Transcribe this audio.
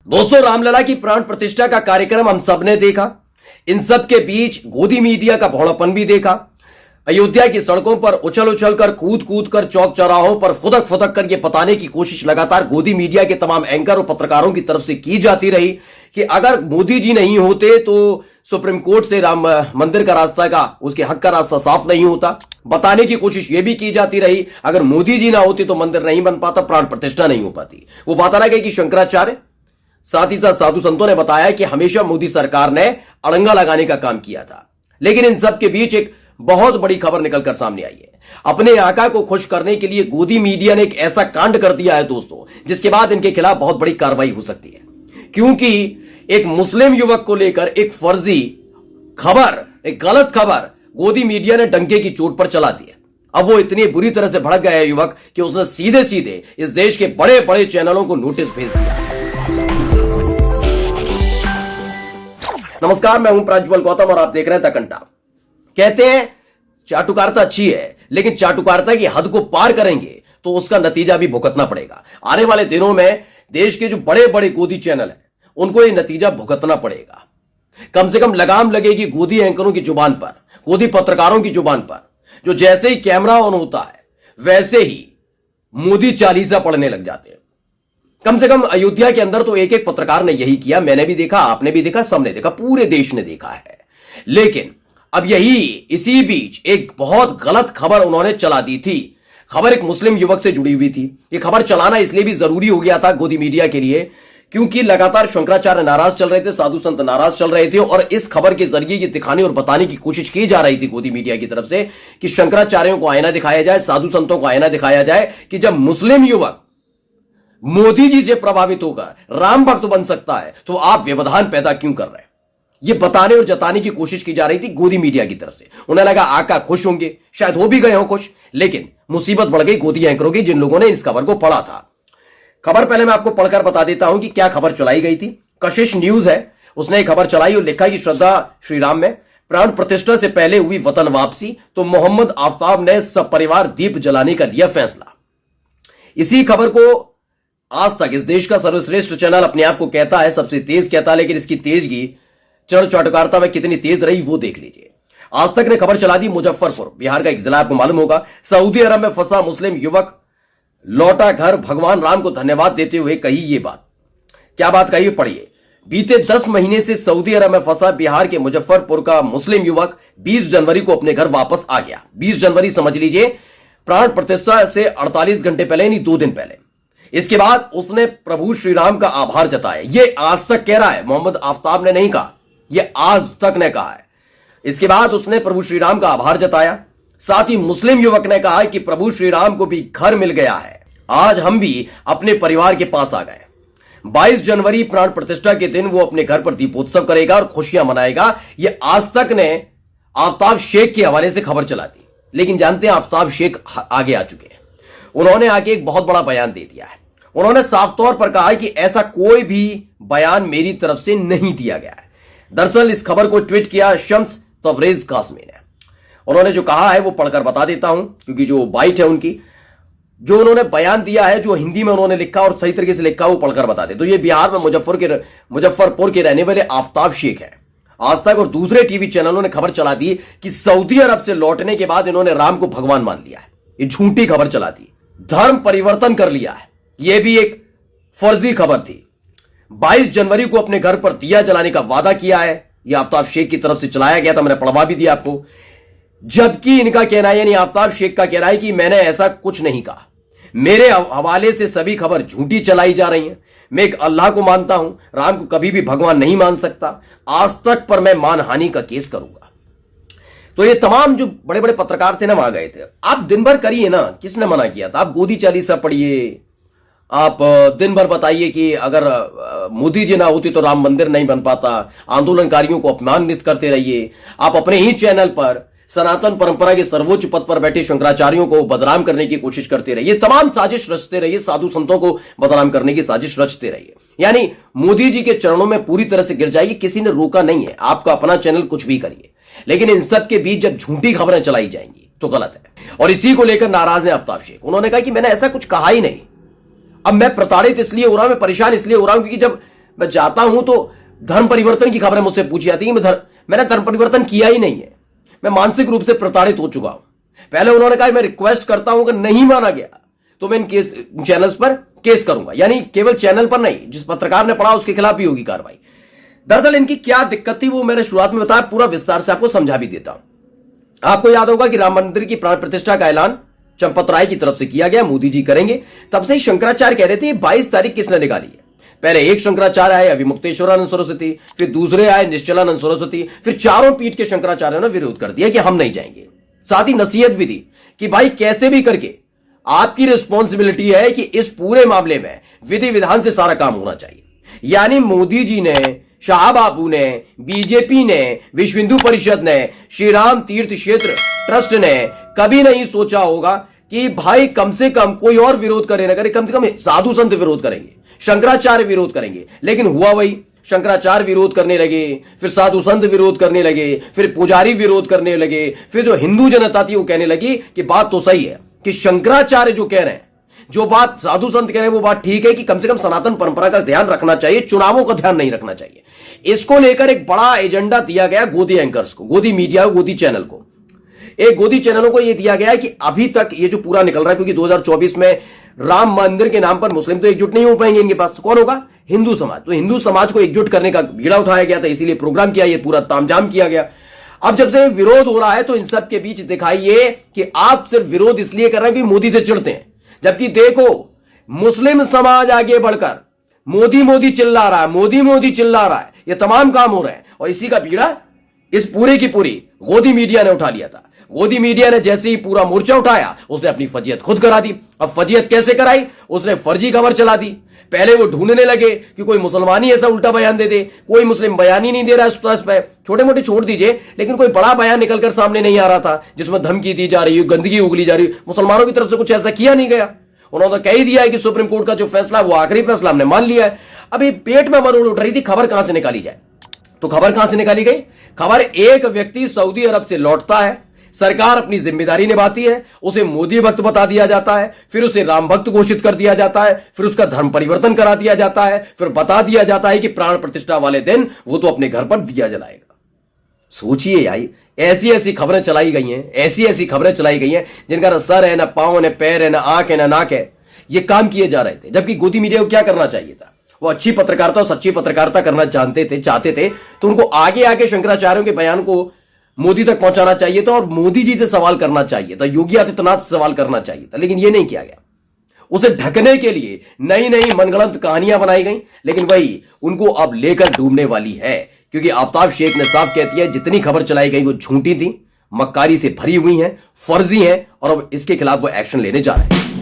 दोस्तों, रामलला की प्राण प्रतिष्ठा का कार्यक्रम हम सबने देखा। इन सब के बीच गोदी मीडिया का भोलापन भी देखा। अयोध्या की सड़कों पर उछल उछल कर, कूद कूद कर, चौक चौराहों पर फुदक फुदक कर यह बताने की कोशिश लगातार गोदी मीडिया के तमाम एंकर और पत्रकारों की तरफ से की जाती रही कि अगर मोदी जी नहीं होते तो सुप्रीम कोर्ट से राम मंदिर का रास्ता का, उसके हक का रास्ता साफ नहीं होता। बताने की कोशिश यह भी की जाती रही अगर मोदी जी ना होते तो मंदिर नहीं बन पाता, प्राण प्रतिष्ठा नहीं हो पाती। वो बात अलग है कि शंकराचार्य, साथ ही साथ साधु संतों ने बताया कि हमेशा मोदी सरकार ने अड़ंगा लगाने का काम किया था। लेकिन इन सब के बीच एक बहुत बड़ी खबर निकलकर सामने आई है। अपने आका को खुश करने के लिए गोदी मीडिया ने एक ऐसा कांड कर दिया है दोस्तों, जिसके बाद इनके खिलाफ बहुत बड़ी कार्रवाई हो सकती है। क्योंकि एक मुस्लिम युवक को लेकर एक फर्जी खबर, एक गलत खबर गोदी मीडिया ने डंके की चोट पर चला दी है। अब वो इतनी बुरी तरह से भड़क गया है युवक कि उसने सीधे सीधे इस देश के बड़े बड़े चैनलों को नोटिस भेज दिया। नमस्कार, मैं हूं प्रज्वल गौतम और आप देख रहे हैं द कंटा। कहते हैं चाटुकारिता अच्छी है, लेकिन चाटुकारिता की हद को पार करेंगे तो उसका नतीजा भी भुगतना पड़ेगा। आने वाले दिनों में देश के जो बड़े बड़े गोदी चैनल हैं उनको ये नतीजा भुगतना पड़ेगा। कम से कम लगाम लगेगी गोदी एंकरों की जुबान पर, गोदी पत्रकारों की जुबान पर, जो जैसे ही कैमरा ऑन होता है वैसे ही मोदी चालीसा पढ़ने लग जाते हैं। कम से कम अयोध्या के अंदर तो एक एक पत्रकार ने यही किया। मैंने भी देखा, आपने भी देखा, सबने देखा, पूरे देश ने देखा है। लेकिन अब इसी बीच एक बहुत गलत खबर उन्होंने चला दी थी। खबर एक मुस्लिम युवक से जुड़ी हुई थी। यह खबर चलाना इसलिए भी जरूरी हो गया था गोदी मीडिया के लिए क्योंकि लगातार शंकराचार्य नाराज चल रहे थे, साधु संत नाराज चल रहे थे और इस खबर के जरिए ये दिखाने और बताने की कोशिश की जा रही थी गोदी मीडिया की तरफ से कि शंकराचार्यों को आईना दिखाया जाए, साधु संतों को आईना दिखाया जाए कि जब मुस्लिम युवक मोदी जी से प्रभावित होकर राम भक्त बन सकता है तो आप व्यवधान पैदा क्यों कर रहे हैं। यह बताने और जताने की कोशिश की जा रही थी गोदी मीडिया की तरफ से। उन्हें लगा आका खुश होंगे, शायद हो भी गए हो खुश, लेकिन मुसीबत बढ़ गई गोदी एंकरों की, जिन लोगों ने इस खबर को पढ़ा था। खबर पहले मैं आपको पढ़कर बता देता हूं कि क्या खबर चलाई गई थी। कशिश न्यूज है, उसने एक खबर चलाई और लिखा कि श्रद्धा श्रीराम में प्राण प्रतिष्ठा से पहले हुई वतन वापसी तो मोहम्मद आफ्ताब ने सब परिवार दीप जलाने का लिया फैसला। इसी खबर को आज तक, इस देश का सर्वश्रेष्ठ चैनल अपने आप को कहता है, सबसे तेज कहता है, लेकिन इसकी तेजगी चढ़ चाटुकारिता में कितनी तेज रही वो देख लीजिए। आज तक ने खबर चला दी मुजफ्फरपुर, बिहार का एक जिला, आपको मालूम होगा। सऊदी अरब में फंसा मुस्लिम युवक लौटा घर, भगवान राम को धन्यवाद देते हुए कही ये बात। क्या बात कही, पढ़िए। बीते 10 महीने से सऊदी अरब में फंसा बिहार के मुजफ्फरपुर का मुस्लिम युवक 20 जनवरी को अपने घर वापस आ गया। 20 जनवरी समझ लीजिए, प्राण प्रतिष्ठा से 48 घंटे पहले, यानी 2 दिन पहले। इसके बाद उसने प्रभु श्री राम का आभार जताया। यह आज तक कह रहा है, मोहम्मद आफ्ताब ने नहीं कहा, यह आज तक ने कहा है। इसके बाद उसने प्रभु श्री राम का आभार जताया। साथ ही मुस्लिम युवक ने कहा है कि प्रभु श्री राम को भी घर मिल गया है, आज हम भी अपने परिवार के पास आ गए। 22 जनवरी प्राण प्रतिष्ठा के दिन वो अपने घर पर दीपोत्सव करेगा और खुशियां मनाएगा। यह आज तक ने आफ्ताब शेख के हवाले से खबर चला दी। लेकिन जानते हैं आफ्ताब शेख आगे आ चुके हैं। उन्होंने आके एक बहुत बड़ा बयान दे दिया है। उन्होंने साफ तौर पर कहा है कि ऐसा कोई भी बयान मेरी तरफ से नहीं दिया गया है। दरअसल इस खबर को ट्वीट किया शम्स तबरेज कासमी ने। उन्होंने जो कहा है वो पढ़कर बता देता हूं, क्योंकि जो बाइट है उनकी, जो उन्होंने बयान दिया है, जो हिंदी में उन्होंने लिखा और सही तरीके से लिखा, वो पढ़कर बता दे। तो ये बिहार में मुजफ्फरपुर के रहने वाले आफ्ताब शेख है। आज तक और दूसरे टीवी चैनलों ने खबर चला दी कि सऊदी अरब से लौटने के बाद इन्होंने राम को भगवान मान लिया है। ये झूठी खबर चला दी, धर्म परिवर्तन कर लिया है। यह भी एक फर्जी खबर थी। 22 जनवरी को अपने घर पर दिया जलाने का वादा किया है, यह आफ्ताब शेख की तरफ से चलाया गया था। मैंने पढ़वा भी दिया आपको। जबकि इनका कहना है, यानी आफ्ताब शेख का कहना है कि मैंने ऐसा कुछ नहीं कहा, मेरे हवाले से सभी खबर झूठी चलाई जा रही है। मैं एक अल्लाह को मानता हूं, राम को कभी भी भगवान नहीं मान सकता। आज तक पर मैं मानहानि का केस करूंगा। तो ये तमाम जो बड़े बड़े पत्रकार थे ना, वहां गए थे। आप दिन भर करिए ना, किसने मना किया था। आप गोदी चालीसा पढ़िए, आप दिन भर बताइए कि अगर मोदी जी ना होती तो राम मंदिर नहीं बन पाता, आंदोलनकारियों को अपमानित करते रहिए। आप अपने ही चैनल पर सनातन परंपरा के सर्वोच्च पद पर बैठे शंकराचार्यों को बदनाम करने की कोशिश करते रहिए, तमाम साजिश रचते रहिए, साधु संतों को बदनाम करने की साजिश रचते रहिए। यानी मोदी जी के चरणों में पूरी तरह से गिर जाइए। किसी ने रोका नहीं है, आपका अपना चैनल कुछ भी करिए, लेकिन इन सब के बीच जब झूठी खबरें चलाई जाएंगी तो गलत है। और इसी को लेकर नाराज है आफ्ताब शेख। उन्होंने कहा कि मैंने ऐसा कुछ कहा ही नहीं। अब मैं प्रताड़ित इसलिए हो रहा हूं, मैं परेशान इसलिए हो रहा हूं क्योंकि जब मैं चाहता हूं तो धर्म परिवर्तन की खबरें मुझसे पूछी जाती है। मैंने धर्म परिवर्तन किया ही नहीं है। मैं मानसिक रूप से प्रताड़ित हो चुका हूं। पहले उन्होंने कहा मैं रिक्वेस्ट करता हूं, अगर नहीं माना गया तो मैं इन चैनल्स पर केस करूंगा, यानी केवल चैनल पर नहीं, जिस पत्रकार ने पढ़ा उसके खिलाफ भी होगी कार्रवाई। दरअसल इनकी क्या दिक्कत थी वो मैंने शुरुआत में बताया, पूरा विस्तार से आपको समझा भी देता हूं। आपको याद होगा कि राम मंदिर की प्राण प्रतिष्ठा का ऐलान चंपत राय की तरफ से किया गया, मोदी जी करेंगे। तब से ही शंकराचार्य कह रहे थे 22 तारीख किसने निकाली है। पहले एक शंकराचार्य आए अभिमुक्तेश्वरानंद सरस्वती, फिर दूसरे आए निश्चलानंद सरस्वती, फिर चारों पीठ के शंकराचार्यों ने विरोध कर दिया कि हम नहीं जाएंगे। साथ ही नसीहत भी दी कि भाई कैसे भी करके आपकी रिस्पॉन्सिबिलिटी है कि इस पूरे मामले में विधि विधान से सारा काम होना चाहिए। यानी मोदी जी ने, शाह बाबू ने, बीजेपी ने, विश्व हिंदू परिषद ने, श्री राम तीर्थ क्षेत्र ट्रस्ट ने कभी नहीं सोचा होगा कि भाई कम से कम कोई और विरोध करे ना करे, कम से कम साधु संत विरोध करेंगे, शंकराचार्य विरोध करेंगे। लेकिन हुआ वही, शंकराचार्य विरोध करने लगे, फिर साधु संत विरोध करने लगे, फिर पुजारी विरोध करने लगे, फिर जो हिंदू जनता थी वो कहने लगी कि बात तो सही है कि शंकराचार्य जो कह रहे हैं, जो बात साधु संत कह रहे हैं वो बात ठीक है कि कम से कम सनातन परंपरा का ध्यान रखना चाहिए, चुनावों का ध्यान नहीं रखना चाहिए। इसको लेकर एक बड़ा एजेंडा दिया गया गोदी एंकर्स को, गोदी मीडिया, गोदी चैनल को। एक गोदी चैनलों को यह दिया गया है कि अभी तक ये जो पूरा निकल रहा है, क्योंकि 2024 में राम मंदिर के नाम पर मुस्लिम तो एकजुट नहीं हो पाएंगे, इनके पास तो कौन होगा? हिंदू समाज। तो हिंदू समाज को एकजुट करने का बीड़ा उठाया गया था, इसीलिए प्रोग्राम किया, ये पूरा तामझाम किया गया। अब जब से विरोध हो रहा है तो इन सब के बीच दिखाइए कि आप सिर्फ विरोध इसलिए कर रहे हैं कि मोदी से चिढ़ते हैं, जबकि देखो मुस्लिम समाज आगे बढ़कर मोदी मोदी चिल्ला रहा है, मोदी मोदी चिल्ला रहा है, ये तमाम काम हो रहे हैं और इसी का पीड़ा इस पूरी की पूरी गोदी मीडिया ने उठा लिया था। गोदी मीडिया ने जैसे ही पूरा मोर्चा उठाया उसने अपनी फजीयत खुद करा दी। अब फजीयत कैसे कराई? उसने फर्जी खबर चला दी। पहले वो ढूंढने लगे कि कोई मुसलमान ही ऐसा उल्टा बयान दे दे, कोई मुस्लिम बयान ही नहीं दे रहा है, इस पे छोटे मोटे छोड़ दीजिए, लेकिन कोई बड़ा बयान निकलकर सामने नहीं आ रहा था जिसमें धमकी दी जा रही है, गंदगी उगली जा रही है। मुसलमानों की तरफ से कुछ ऐसा किया नहीं गया। उन्होंने कह ही दिया है कि सुप्रीम कोर्ट का जो फैसला वो आखिरी फैसला हमने मान लिया है। अभी पेट में मरोड़ उठ रही थी, खबर कहां से निकाली जाए। तो खबर कहां से निकाली गई? खबर, एक व्यक्ति सऊदी अरब से लौटता है, सरकार अपनी जिम्मेदारी निभाती है, उसे मोदी भक्त बता दिया जाता है, फिर उसे राम भक्त घोषित कर दिया जाता है, फिर उसका धर्म परिवर्तन करा दिया जाता है, फिर बता दिया जाता है कि प्राण प्रतिष्ठा वाले दिन वो तो अपने घर पर दिया जलाएगा। सोचिए यार, ऐसी ऐसी खबरें चलाई गई हैं, ऐसी ऐसी खबरें चलाई गई हैं जिनका ना सर है, ना पांव, ना पैर है, ना आंख है, ना नाक है। ये काम किए जा रहे थे, जबकि गोदी मीडिया को क्या करना चाहिए था? वो अच्छी पत्रकारिता और सच्ची पत्रकारिता करना चाहते थे तो उनको आगे आके शंकराचार्यों के बयान को मोदी तक पहुंचाना चाहिए था और मोदी जी से सवाल करना चाहिए था, योगी आदित्यनाथ से सवाल करना चाहिए था, लेकिन यह नहीं किया गया। उसे ढकने के लिए नई नई मनगढ़ंत कहानियां बनाई गई, लेकिन वही उनको अब लेकर डूबने वाली है, क्योंकि आफ्ताब शेख ने साफ कहती है जितनी खबर चलाई गई वो झूठी थी, मक्कारी से भरी हुई है, फर्जी है और अब इसके खिलाफ वो एक्शन लेने जा रहे हैं।